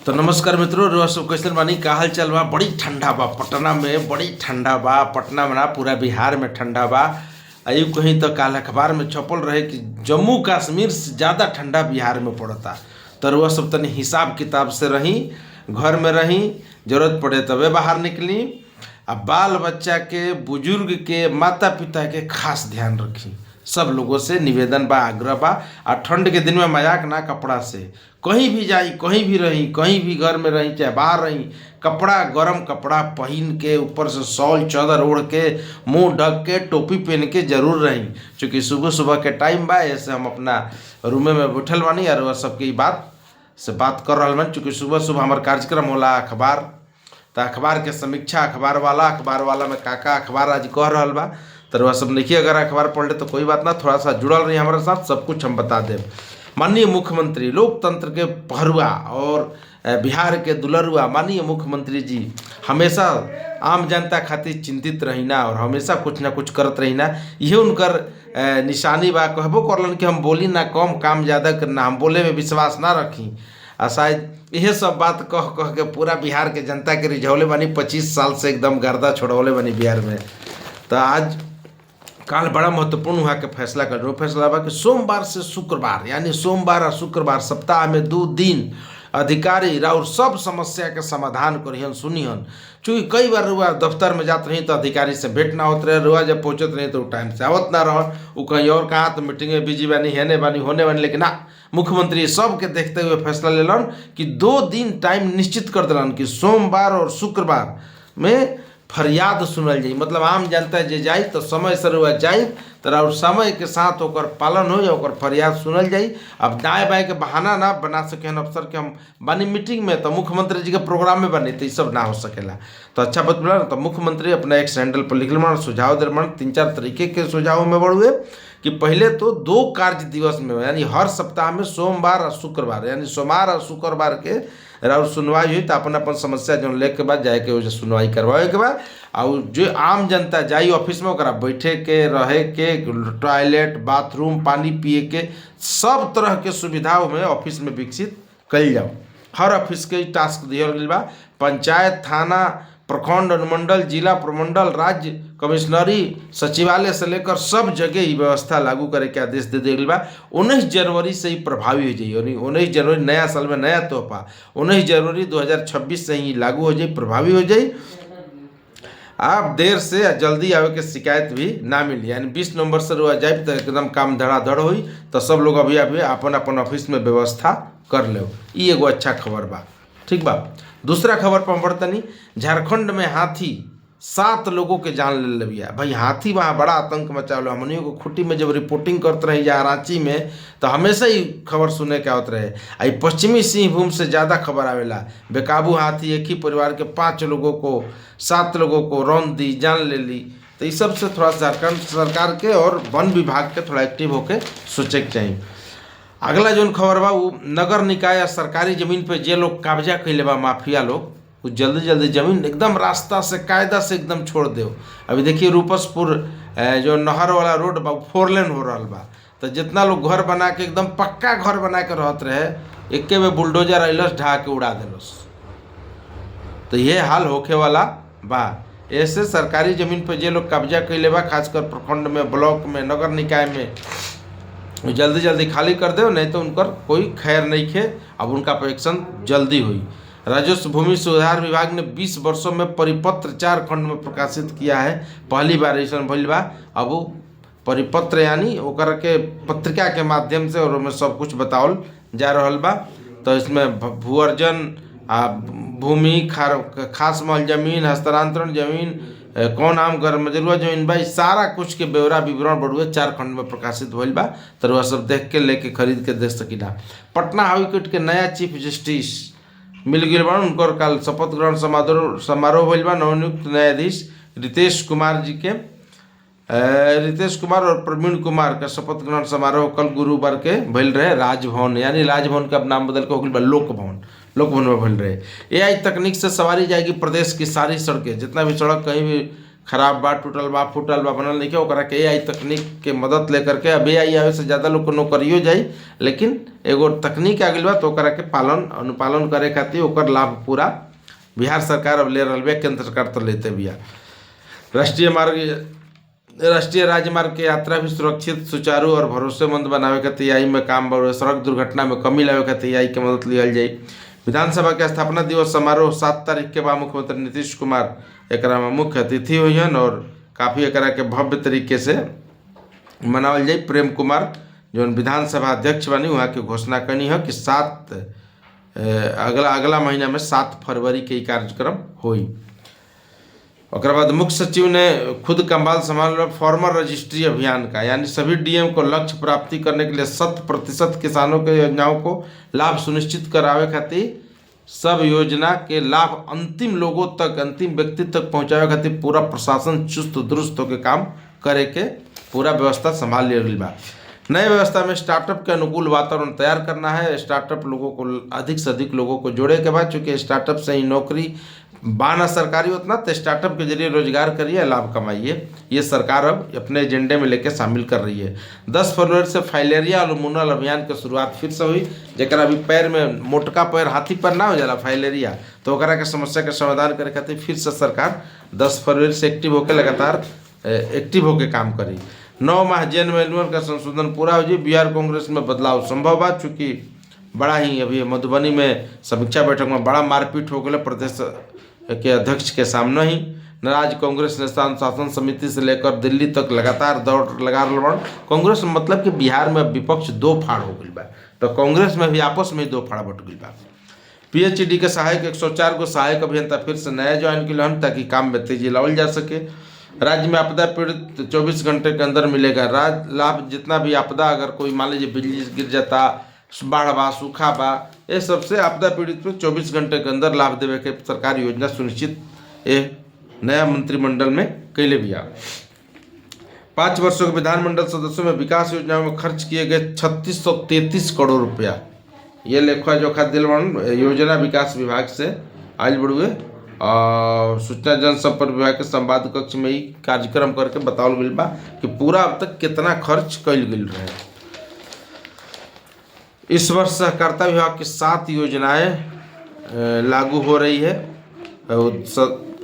तो नमस्कार मित्रों, रोज सब कैसे बानी? का हाल चाल बा? बड़ी ठंडा बा पटना में, बड़ी ठंडा बा पटना में ना, पूरा बिहार में ठंडा बा। आयु कहीं तो काल अखबार में छपल रहे कि जम्मू कश्मीर से ज़्यादा ठंडा बिहार में पड़ता। तो रोज सब तनी हिसाब किताब से रही, घर में रही, जरूरत पड़े तबे बाहर निकली। अब बाल बच्चा के, बुजुर्ग के, माता पिता के खास ध्यान रखी। सब लोगों से निवेदन बा, आग्रह बा। और ठंड के दिन में मजाक ना कपड़ा से, कहीं भी जाई, कहीं भी रही, कहीं भी घर में रही चाहे बाहर रही, कपड़ा गर्म कपड़ा पहन के, ऊपर से शॉल चादर ओढ़ के, मुंह ढक के, टोपी पहन के जरूर रही। चूँकि सुबह सुबह के टाइम बा, ऐसे हम अपना रूमे में बैठल बानी और वह सबकी बात से बात कर रहा बानी। चूँकि सुबह सुबह हमार कार्यक्रम होला अखबार, तो अखबार के समीक्षा अखबार वाला में काका अखबार आज कह रहा बा। तो वह सब लिखिए, अगर अखबार पढ़ ले तो कोई बात ना, थोड़ा सा जुड़ल रही हमारे साथ, सब कुछ हम बता दें। माननीय मुख्यमंत्री, लोकतंत्र के पहरुआ और बिहार के दुलरुआ माननीय मुख्यमंत्री जी हमेशा आम जनता खातिर चिंतित रहीना और हमेशा कुछ ना कुछ करत रहीना। यह उनकर निशानी बा। कहबो करलन कि हम बोली ना कम, काम ज़्यादा करना, हम बोले में विश्वास ना रखी। और शायद यह सब बात कह कह के पूरा बिहार के जनता के रिझौले बनी। 25 साल से एकदम गर्दा छोड़ौले बनी बिहार में। तो आज काल बड़ा महत्वपूर्ण हुआ के फैसला कर रहे हो। फैसला बा कि सोमवार से शुक्रवार, यानी सोमवार और शुक्रवार सप्ताह में 2 दिन अधिकारी और सब समस्या के समाधान करिहन, सुनिहन। चूँकि कई बार रुआ दफ्तर में जाते रही तो अधिकारी से भेंट ना होते रहे, रुआ जब पहुँचत रही तो टाइम से आवत ना रह, वो कहीं और कहा तो मीटिंग में बिजी बानी, हेने बानी, होने बानी। लेकिन ना, मुख्यमंत्री सबके देखते हुए फैसला लेलन कि 2 दिन टाइम निश्चित कर दिलन कि सोमवार और शुक्रवार में फरियाद सुनल जाई। मतलब आम जनता जे जाई तो समय से रुआ जाई तो और समय के साथ ओकर पालन हो, ओकर फरियाद सुनल जाई। अब दाएँ बाएँ के बहाना ना बना सके अफसर के हम बानी मीटिंग में, तो मुख्यमंत्री जी के प्रोग्राम में बनी, तो ये सब ना हो सकेला। तो अच्छा बात बोला ना। तो मुख्यमंत्री अपना एक सैंडल पर लिखल मन, सुझाव दे मन। 3-4 तरीके के सुझाव में बढ़ुए कि पहले तो 2 कार्य दिवस में, यानी हर सप्ताह में सोमवार और शुक्रवार, यानी सोमवार और शुक्रवार के और सुनवाई हुई तो अपन अपन समस्या जो ले के बाद जाए के वजह सुनवाई करवाए के बाद, और जो आम जनता जाई ऑफिस में ओकरा बैठे के, रहे के, टॉयलेट, बाथरूम, पानी पिए के सब तरह के सुविधाओं में ऑफिस में विकसित कल जाओ। हर ऑफिस के टास्क दिया गया बा। पंचायत, थाना, प्रखंड, अनुमंडल, जिला, प्रमंडल, राज्य कमिश्नरी, सचिवालय से लेकर सब जगह ये व्यवस्था लागू करे के आदेश दे दिया बा। 19 जनवरी से ही प्रभावी हो जाए। 19 जनवरी नया साल में नया तोहफा, 19 जनवरी 2026 से ही लागू हो जाए, प्रभावी हो जाए। आप देर से जल्दी आवे के शिकायत भी ना मिली। यानी 20 नवंबर से रुआ जाए तो एकदम काम धड़ाधड़ हुई। तो सब लोग अभी अभी अपन अपन ऑफिस में व्यवस्था कर लो। ये एगो अच्छा खबर बा, ठीक बा। दूसरा खबर पर बढ़तनी, झारखंड में हाथी 7 लोगों के जान ले लिया। भाई हाथी वहाँ बड़ा आतंक मचावल। हमनियों को खुट्टी में जब रिपोर्टिंग करते रही या रांची में, तो हमेशा ही खबर सुने के आवत रहे। आई पश्चिमी सिंहभूम से ज़्यादा खबर आवेला। बेकाबू हाथी एक ही परिवार के 5 लोगों को, 7 लोगों को रौंद दी, जान ले ली। तो इस सब से थोड़ा झारखंड सरकार के और वन विभाग के थोड़ा एक्टिव होके सोचे के चाहिए। अगला जो खबर बा वो नगर निकाय या सरकारी जमीन पे जे लोग कब्जा कैले बा, माफिया लोग, वो जल्दी जल्दी जमीन एकदम रास्ता से कायदा से एकदम छोड़ दो। अभी देखिए रूपसपुर जो नहर वाला रोड बा 4 लेन हो रहा बा। तो जितना लोग घर बना के एकदम पक्का घर बना के रहते रहे, एके में बुलडोजर अइलस ढहा के उड़ा दिलस। तो ये हाल होखे वाला बा। ऐसे सरकारी जमीन पर जे लोग कब्जा कैले बा, खासकर प्रखंड में, ब्लॉक में, नगर निकाय में, जल्दी जल्दी खाली कर दो, नहीं तो उनकर कोई खैर नहीं खे। अब उनका एक्शन जल्दी हुई। राजस्व भूमि सुधार विभाग ने 20 वर्षों में परिपत्र 4 खंड में प्रकाशित किया है। पहली बार ऐसा भइल बा। अब वो परिपत्र यानी ओकर के पत्रिका के माध्यम से और उनमें सब कुछ बतावल जा रहा बा। तो इसमें भू अर्जन, भूमि, खास मल जमीन, हस्तांतरण जमीन, कौन आम घर मजरुआ जमीन बा, सारा कुछ के ब्यौरा विवरण बढ़ुए 4 खंड में प्रकाशित होल बा। तो वह सब देख के लेके खरीद के देख सकीला। पटना हाई कोर्ट के नया चीफ जस्टिस मिल गए बा। उनकर कल शपथ ग्रहण समारोह होल बा। नवनियुक्त न्यायाधीश रितेश कुमार जी के, रितेश कुमार और प्रवीण कुमार का शपथ ग्रहण समारोह कल गुरुवार के भइल रहे राजभवन, यानी राजभवन का अब नाम बदल के हो गया लोक भवन। लोक भवन में भइल रहे। AI तकनीक से सवारी जाएगी प्रदेश की सारी सड़कें। जितना भी सड़क कहीं भी खराब बा, टूटल बा, फूटल बा, बनल नहीं के, ओकरा के एआई तकनीक के मदद लेकर के, अब एआई आवे से ज़्यादा लोग को नौकरियो जाई, लेकिन एगो तकनीक आ गई बा तो ओकरा के पालन अनुपालन करे खातिर ओकर लाभ पूरा बिहार सरकार अब ले रहा है, केंद्र सरकार तो लेते बिया। राष्ट्रीय राजमार्ग के यात्रा भी सुरक्षित, सुचारू और भरोसेमंद बनावे खातिर एआई में काम बढ़े, सड़क दुर्घटना में कमी लावे खातिर एआई के मदद लियल जाई। विधानसभा के स्थापना दिवस समारोह 7 तारीख के बाद मुख्यमंत्री नीतीश कुमार एकरा में मुख्य अतिथि हुईहन और काफ़ी एकरा के भव्य तरीके से मनावल जाई। प्रेम कुमार जो विधानसभा अध्यक्ष बनी वहाँ की घोषणा करनी है कि अगला महीना में 7 फरवरी के कार्यक्रम हुई। और बाद मुख्य सचिव ने खुद कंबाल संभाल फार्मर रजिस्ट्री अभियान का, यानी सभी डीएम को लक्ष्य प्राप्ति करने के लिए 100% किसानों के योजनाओं को लाभ सुनिश्चित करावे खातिर सब योजना के लाभ अंतिम लोगों तक, अंतिम व्यक्ति तक पहुंचावे खातिर पूरा प्रशासन चुस्त दुरुस्त होकर काम करे के पूरा व्यवस्था संभाल लिया गई बा। नए व्यवस्था में स्टार्टअप के अनुकूल वातावरण तैयार करना है। स्टार्टअप लोगों को अधिक से अधिक लोगों को जोड़े के बाद, चूँकि स्टार्टअप से ही नौकरी बाना सरकारी उतना, तो स्टार्टअप के जरिए रोजगार करिए, लाभ कमाइए, ये सरकार अब अपने एजेंडे में लेके शामिल कर रही है। 10 फरवरी से फाइलेरिया और मुनल अभियान की शुरुआत फिर से हुई, जरा अभी पैर में मोटका पैर हाथी पर ना हो जाला फाइलेरिया, तो ओकरा के समस्या के समाधान करे खातिर फिर से सरकार 10 फरवरी से एक्टिव होकर लगातार एक्टिव होकर काम करी। 9 माह जेल मैनुअल का संशोधन पूरा हो जाए। बिहार कांग्रेस में बदलाव संभव बा, चूँकि बड़ा ही अभी मधुबनी में समीक्षा बैठक में बड़ा मारपीट हो गया प्रदेश के अध्यक्ष के सामने ही। नाराज कांग्रेस नेता अनुशासन समिति से लेकर दिल्ली तक लगातार दौड़ लगा रहा। कांग्रेस मतलब कि बिहार में विपक्ष दो फाड़ हो गई बा, तो कांग्रेस में भी आपस में 2 फाड़ बट गई बा। पीएचडी के सहायक 104 गो सहायक अभियंता फिर से नया ज्वाइन किया हन ताकि काम में तेजी लावल जा सके। राज्य में आपदा पीड़ित 24 घंटे के अंदर मिलेगा लाभ, जितना भी आपदा, अगर कोई मान लीजिए बिजली गिर जाता, बाढ़ बा, सूखा बा, ये सबसे आपदा पीड़ित को 24 घंटे के अंदर लाभ देवे के सरकारी योजना सुनिश्चित ये नया मंत्रिमंडल में कैले बिया। 5 वर्षों के विधानमंडल सदस्यों में विकास योजनाओं में खर्च किए गए 3633 करोड़ रुपया, ये लेखा जोखा दिलवन योजना विकास विभाग से आयल बढ़ुए और सूचना जनसंपर्क विभाग के संवाद कक्ष में ही कार्यक्रम करके बतावल गई बा कि पूरा अब तक कितना खर्च कैल गई रहे। इस वर्ष सहकारिता विभाग की 7 योजनाएं लागू हो रही है।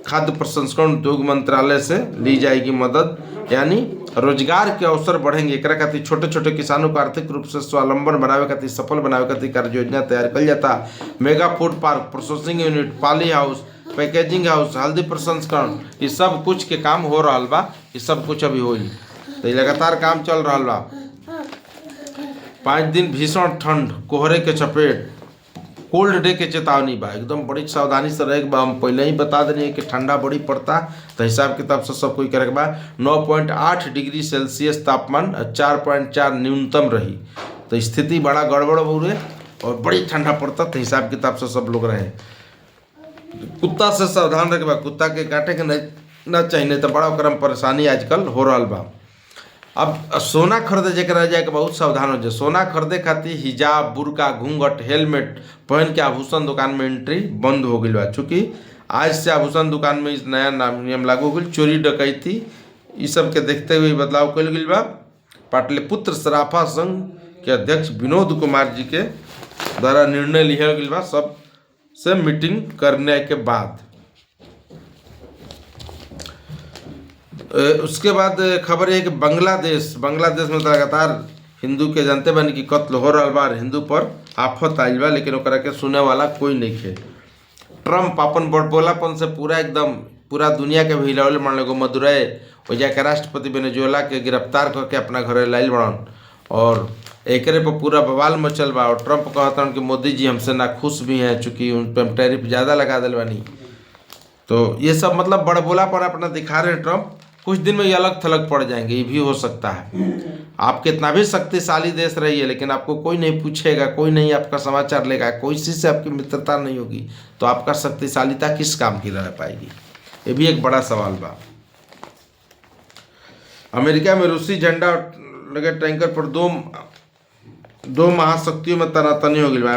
खाद्य प्रसंस्करण उद्योग मंत्रालय से ली जाएगी मदद, यानी रोजगार के अवसर बढ़ेंगे। एक खातिर छोटे छोटे किसानों को आर्थिक रूप से स्वावलंबन बनावे खातिर, सफल बनावे खातिर कार्य योजना तैयार कल जाता। Mega food park, processing unit, poly house, packaging house, हल्दी प्रसंस्करण, ये सब कुछ के काम हो रहा बा। ये सब कुछ अभी होई, तो लगातार काम चल रहा बा। 5 दिन भीषण ठंड, कोहरे के चपेट, कोल्ड डे के चेतावनी बा, एकदम बड़ी सावधानी से रहे बा। हम पहले ही बता देनी है कि ठंडा बड़ी पड़ता, तो हिसाब किताब से सब कोई करे बा। 9.8 डिग्री सेल्सियस तापमान, 4.4 न्यूनतम रही, तो स्थिति बड़ा गड़बड़ हो रही और बड़ी ठंडा पड़ता, तो हिसाब किताब से सब लोग रहे। कुत्ता से सावधान रखे बा, कुत्ता के काटे के ना चाहिए, नहीं तो बड़ा ओकरा परेशानी आजकल हो रहा बा। अब सोना खरीदे जरा जाए के बहुत सावधान हो जाए। सोना खरीदे खातिर हिजाब, बुरका, घूंघट, हेलमेट पहन के आभूषण दुकान में एंट्री बंद हो गई बा, चूँकि आज से आभूषण दुकान में इस नया नियम लागू हो गई। चोरी डकैती ये सब के देखते हुए बदलाव कल गई बा। पाटलिपुत्र सराफा संघ के अध्यक्ष विनोद कुमार जी के द्वारा निर्णय लिया गई बा, सब से मीटिंग करने के बाद। उसके बाद खबर है कि बांग्लादेश में लगातार हिंदू के जानते बन कि कत्ल हो रहा बा, हिंदू पर आफत आइल बा, लेकिन ओकरा के सुने वाला कोई नहीं है। ट्रम्प अपन बड़बोलापन से पूरा दुनिया के भी हिलावल मान लो। मदुरै वजह के राष्ट्रपति वेनेजुएला के गिरफ्तार करके अपना घर लाइल बड़न और एकरे पर पूरा बवाल मचल बा। और ट्रम्प कहता कि मोदी जी हमसे नाखुश भी हैं, चूँकि उन पर हम टैरिफ ज़्यादा लगा दिल बानी। तो ये सब मतलब बड़बोलापन अपना दिखा रहे हैं ट्रम्प। कुछ दिन में ये अलग थलग पड़ जाएंगे, ये भी हो सकता है। आप कितना भी शक्तिशाली देश रहिए, लेकिन आपको कोई नहीं पूछेगा, कोई नहीं आपका समाचार लेगा, कोई चीज़ से आपकी मित्रता नहीं होगी, तो आपका शक्तिशालीता किस काम की रह पाएगी? ये भी एक बड़ा सवाल बा। अमेरिका में रूसी झंडा लगे टैंकर पर दो महाशक्तियों में तनातनी हो गई बा।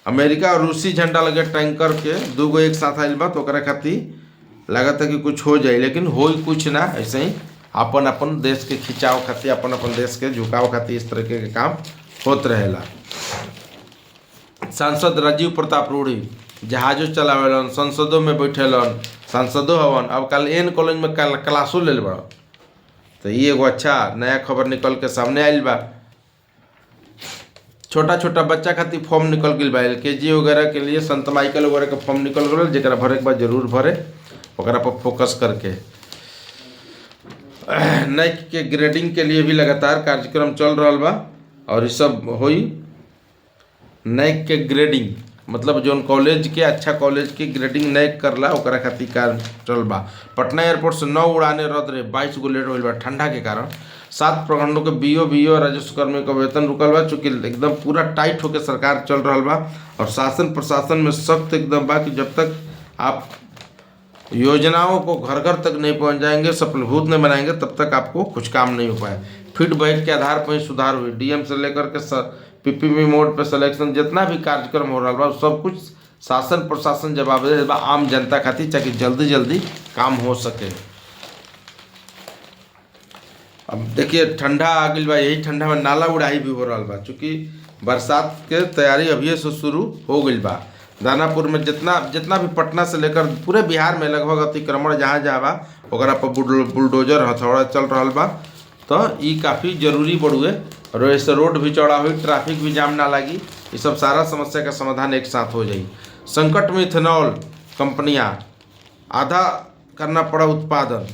अमेरिका और रूसी झंडा लगे टैंकर के 2 गो एक साथ आइल बा, तो ओकरा खातिर लागत है कि कुछ हो जाए, लेकिन हो ही कुछ ना। ऐसे ही अपन अपन देश के खिंचाव खातिर, अपन अपन देश के झुकाव खातिर इस तरह के काम होत रहेला। सांसद राजीव प्रताप रूढ़ी जहाजों चलावेलन, संसदों में बैठेलन, सांसदों हवन। अब कल एन कॉलेज में क्लासों ले बड़ा, तो ये एगो अच्छा नया खबर निकल के सामने आयल बा। छोटा छोटा बच्चा खातिर फॉर्म निकल गई बा, LKG वगैरह के लिए, संत माइकल वगैरह के फॉर्म निकल गए, जरा भरे के बाद जरूर भरे, ओकरा पर फोकस करके। NEC के ग्रेडिंग के लिए भी लगातार कार्यक्रम चल रहा बा, और ये सब होई। NEC के ग्रेडिंग मतलब जो कॉलेज के, अच्छा कॉलेज के ग्रेडिंग NEC करला, ओकरा खातिर कार्य चल बा। पटना एयरपोर्ट से 9 उड़ाने रद्द रहे, 22 गो लेट होल बा ठंडा के कारण। 7 प्रखंडों के BO राजस्व कर्मी का वेतन रुकल बा, चूँकि एकदम पूरा टाइट होकर सरकार चल रहा बा। और शासन प्रशासन में सख्त एकदम बा कि जब तक आप योजनाओं को घर घर तक नहीं पहुंच जाएंगे, सफलभूत नहीं बनाएंगे, तब तक आपको कुछ काम नहीं हो पाए। फीडबैक के आधार पर ही सुधार हुई। DM से लेकर के PPP मोड पे सिलेक्शन, जितना भी कार्यक्रम हो रहा बा सब कुछ शासन प्रशासन जवाबदेह बा आम जनता खातिर, ताकि जल्दी जल्दी काम हो सके। अब देखिए ठंडा आ गई बा, यही ठंडा में नाला उड़ाई भी हो रहा बा, चूँकि बरसात के तैयारी अभी से शुरू हो गई बा। दानापुर में जितना भी पटना से लेकर पूरे बिहार में लगभग अतिक्रमण जहाँ जहाँ बा, ओकरा पर बुलडोजर हथौड़ा चल रहा बा। तो ये काफ़ी जरूरी बढ़ुए, और ऐसे रोड भी चौड़ा हुई, ट्रैफिक भी जाम ना लगी, ये सब सारा समस्या का समाधान एक साथ हो जाए। संकट में इथेनॉल कंपनियां, आधा करना पड़ा उत्पादन।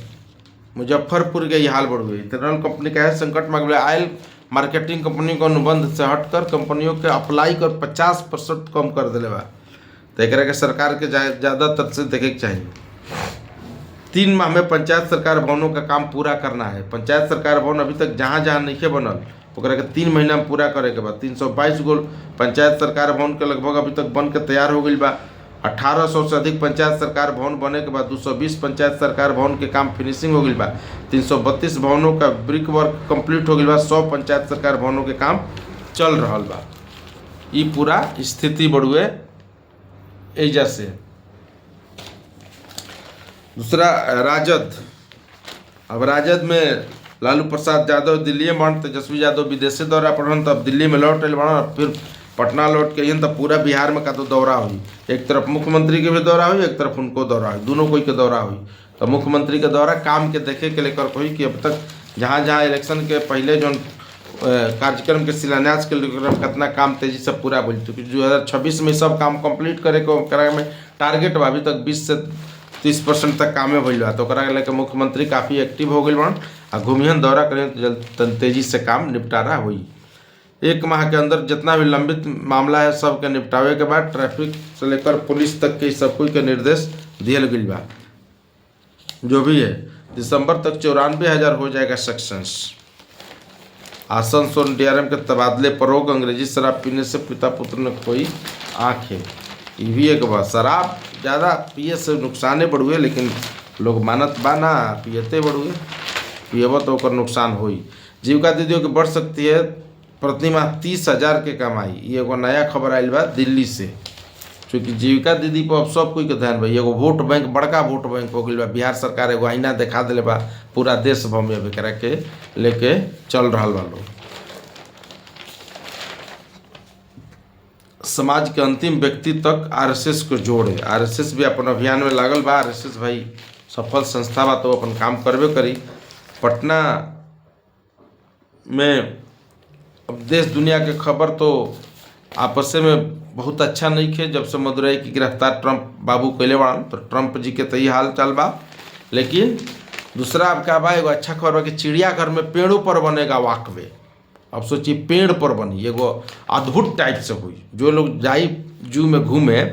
मुजफ्फरपुर के ये हाल बढ़ गई। इथेनॉल कंपनी का है संकट में। अगले ऑयल मार्केटिंग कंपनी को अनुबंध से हटकर कंपनियों के अप्लाई कर 50% कम कर दिले बा। तो एक के सरकार के ज़्यादातर से देखे के चाहिए। 3 माह में पंचायत सरकार भवनों का काम पूरा करना है। पंचायत सरकार भवन अभी तक जहाँ जहाँ नहीं बनल, ओकरा के 3 महीना में पूरा करे के बाद 322 गो पंचायत सरकार भवन के लगभग अभी तक बन के तैयार हो गई बा। 1800 से अधिक पंचायत सरकार भवन बने के बाद 220 पंचायत सरकार भवन के काम फिनिशिंग हो गई बा। 332 भवनों का ब्रिक वर्क कंप्लीट हो गई बा। 100 पंचायत सरकार भवनों के काम चल रहा बा। ये पूरा स्थिति बढ़ुए एजा से। दूसरा राजद। अब राजद में लालू प्रसाद यादव दिल्ली में बन, तेजस्वी यादव विदेशी दौरा पड़न, तब दिल्ली में लौट बन, और फिर पटना लौट के तब पूरा बिहार में का तो दौरा हुई। एक तरफ मुख्यमंत्री के भी दौरा हुई, एक तरफ उनको दौरा हुई, दोनों कोई के दौरा हुई। तो मुख्यमंत्री के दौरा काम के देखे के लेकर कोई कि अब तक जहाँ जहाँ इलेक्शन के पहले जो कार्यक्रम के शिलान्यास के लेकर कितना काम तेजी से पूरा बोल, क्योंकि 2026 में सब काम कंप्लीट करे में टारगेट बा। अभी तक 20 से 30% तक कामे भइल बा। तो ओकरा लेकर मुख्यमंत्री काफ़ी एक्टिव हो गई बन, आ घूमियन दौरा करें तो तेजी से काम निपटारा हुई। 1 माह के अंदर जितना भी लंबित मामला है सबके निपटावे के बाद ट्रैफिक से लेकर पुलिस तक के सब कोई के निर्देश दियल गई बा। जो भी है दिसंबर तक 94,000 हो जाएगा सक्सेस। आसनसोल DRM के तबादले पर रोक। अंग्रेजी शराब पीने से पिता पुत्र ने खोई आँखें। ये भी एक बात, शराब ज़्यादा पिए से नुकसाने बढ़ुए, लेकिन लोग मानत बा ना पियते बढ़ुए, पिएब तो ओकर नुकसान होई। जीविका दीदियों की बढ़ सकती है प्रति माह 30,000 के कमाई। ये एगो नया खबर आयल बा दिल्ली से, चूँकि जीविका दीदी पर अब सब कोई के ध्यान बा। एगो वोट बैंक, बड़का वोट बैंक हो गई बा। बिहार सरकार एगो आईना दिखा दिले बा, पूरा देश भर में एकरा के लेके चल रहा बा लोग। समाज के अंतिम व्यक्ति तक RSS को जोड़े। RSS भी अपन अभियान में लागल बा। RSS भाई सफल संस्था बा, तो अपन काम करबे करी। पटना में अब देश दुनिया के खबर तो आपस में बहुत अच्छा नहीं खे। जब से मदुरई की गिरफ्तार ट्रंप बाबू कैले बाड़न, तो ट्रंप जी के तई हाल चाल बा। लेकिन दूसरा अब का बा, एगो अच्छा खबर बा कि चिड़ियाघर में पेड़ों पर बनेगा वॉकवे। अब सोचिए पेड़ पर बनी, एगो अद्भुत टाइप से हुई। जो लोग जाई जू में घूमे,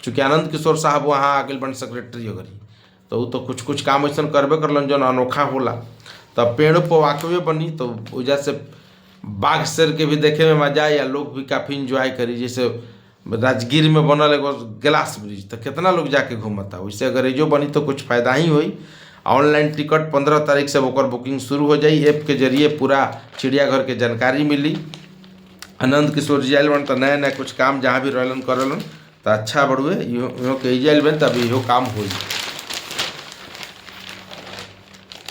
चूँकि आनंद किशोर साहब वहाँ आगे बन सेक्रेटरी अगरी, तो वो तो कुछ काम ऐसा करबे करलन जो अनोखा होला। तब पेड़ों पर वॉकवे बनी, तो वजह से बाघ शेर के भी देखे में मजा या लोग भी काफ़ी इंजॉय करी। जैसे राजगीर में बनल एगो ग्लास ब्रिज, तो कितना लोग जाके घूमता। वैसे अगर जो बनी तो कुछ फ़ायदा ही हुई। ऑनलाइन टिकट 15 तारीख से ओकर बुकिंग शुरू हो जाई। ऐप के जरिए पूरा चिड़ियाघर के जानकारी मिली। आनंद किशोर जी आयल बन, तो नया नया कुछ काम जहाँ भी रहलन करलन, तो अच्छा बढ़ुए। इहो के जाइल बन, तब इहो काम हुई।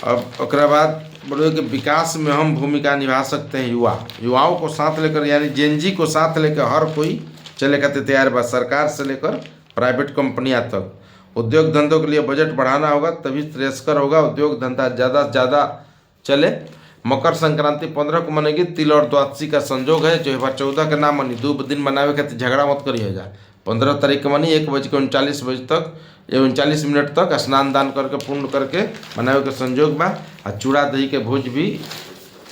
अब ओकरा बाद बोले कि विकास में हम भूमिका निभा सकते हैं युवाओं को साथ लेकर, यानी जेनजी को साथ लेकर हर कोई चले खातिर तैयार बा, सरकार से लेकर प्राइवेट कंपनियां तक। उद्योग धंधों के लिए बजट बढ़ाना होगा, तभी श्रेयस्कर होगा, उद्योग धंधा ज़्यादा से ज़्यादा चले। मकर संक्रांति 15 को मनेगी, तिल और द्वादशी का संजोग है, जो है 14 के नाम मनी, 2 दिन मनावे खातिर झगड़ा मत करिए जा। 15 तारीख के मनी 1:39 तक 39 तक स्नान दान करके पूर्ण करके मनावे के संजोग बा। आ चूड़ा दही के भोज भी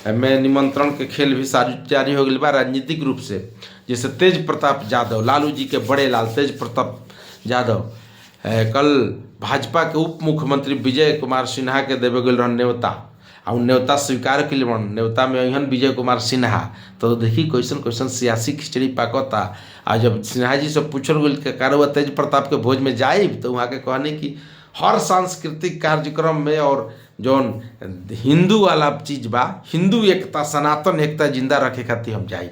में निमंत्रण के खेल भी जारी हो गई बा राजनीतिक रूप से। जैसे तेज प्रताप यादव, लालू जी के बड़े लाल तेज प्रताप यादव कल भाजपा के उप मुख्यमंत्री विजय कुमार सिन्हा के देवे गए रहन न्योता, और न्योता स्वीकार के लिए न्योता में अहन विजय कुमार सिन्हा। तो देखी कैसन कैसन सियासी खिचड़ी पाकता। आ जब सिन्हा जी से पूछल गई कि कार तेज प्रताप के भोज में जाए, तो वहाँ के कहने कि हर सांस्कृतिक कार्यक्रम में और जौन हिंदू वाला चीज बा, हिंदू एकता सनातन एकता जिंदा रखे खातिर हम जाई।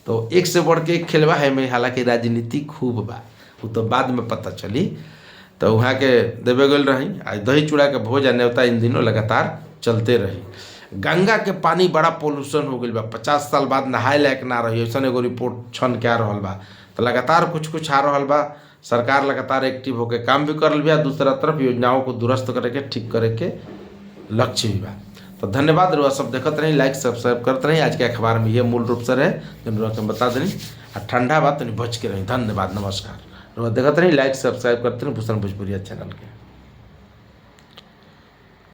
तो एक से बढ़ के एक खेलवा है में, हालांकि राजनीति खूब बा, वो तो बाद में पता चली। तो वहाँ के देवे गल रही आज दही चूड़ा के भोज आ न्योता इन दिनों लगातार चलते रही। गंगा के पानी बड़ा पोल्यूशन हो गई बा, 50 साल बाद नहाए लायक ना रही, ऐसा एगो रिपोर्ट छन के आ रहा बा। तो लगातार कुछ आ रहा बा, सरकार लगातार एक्टिव होकर काम भी कर रही है, दूसरा तरफ योजनाओं को दुरुस्त करके ठीक करे के लक्ष्य भी बा। तो धन्यवाद, रुआ सब देखते रही, लाइक सब्सक्राइब करते रही। आज के अखबार में ये मूल रूप से रहे जो बता देनी। ठंडा बात तो नहीं बच के रही। धन्यवाद, नमस्कार। रुआ देखते रही, लाइक सब्सक्राइब करते रही भूषण भोजपुरिया चैनल के।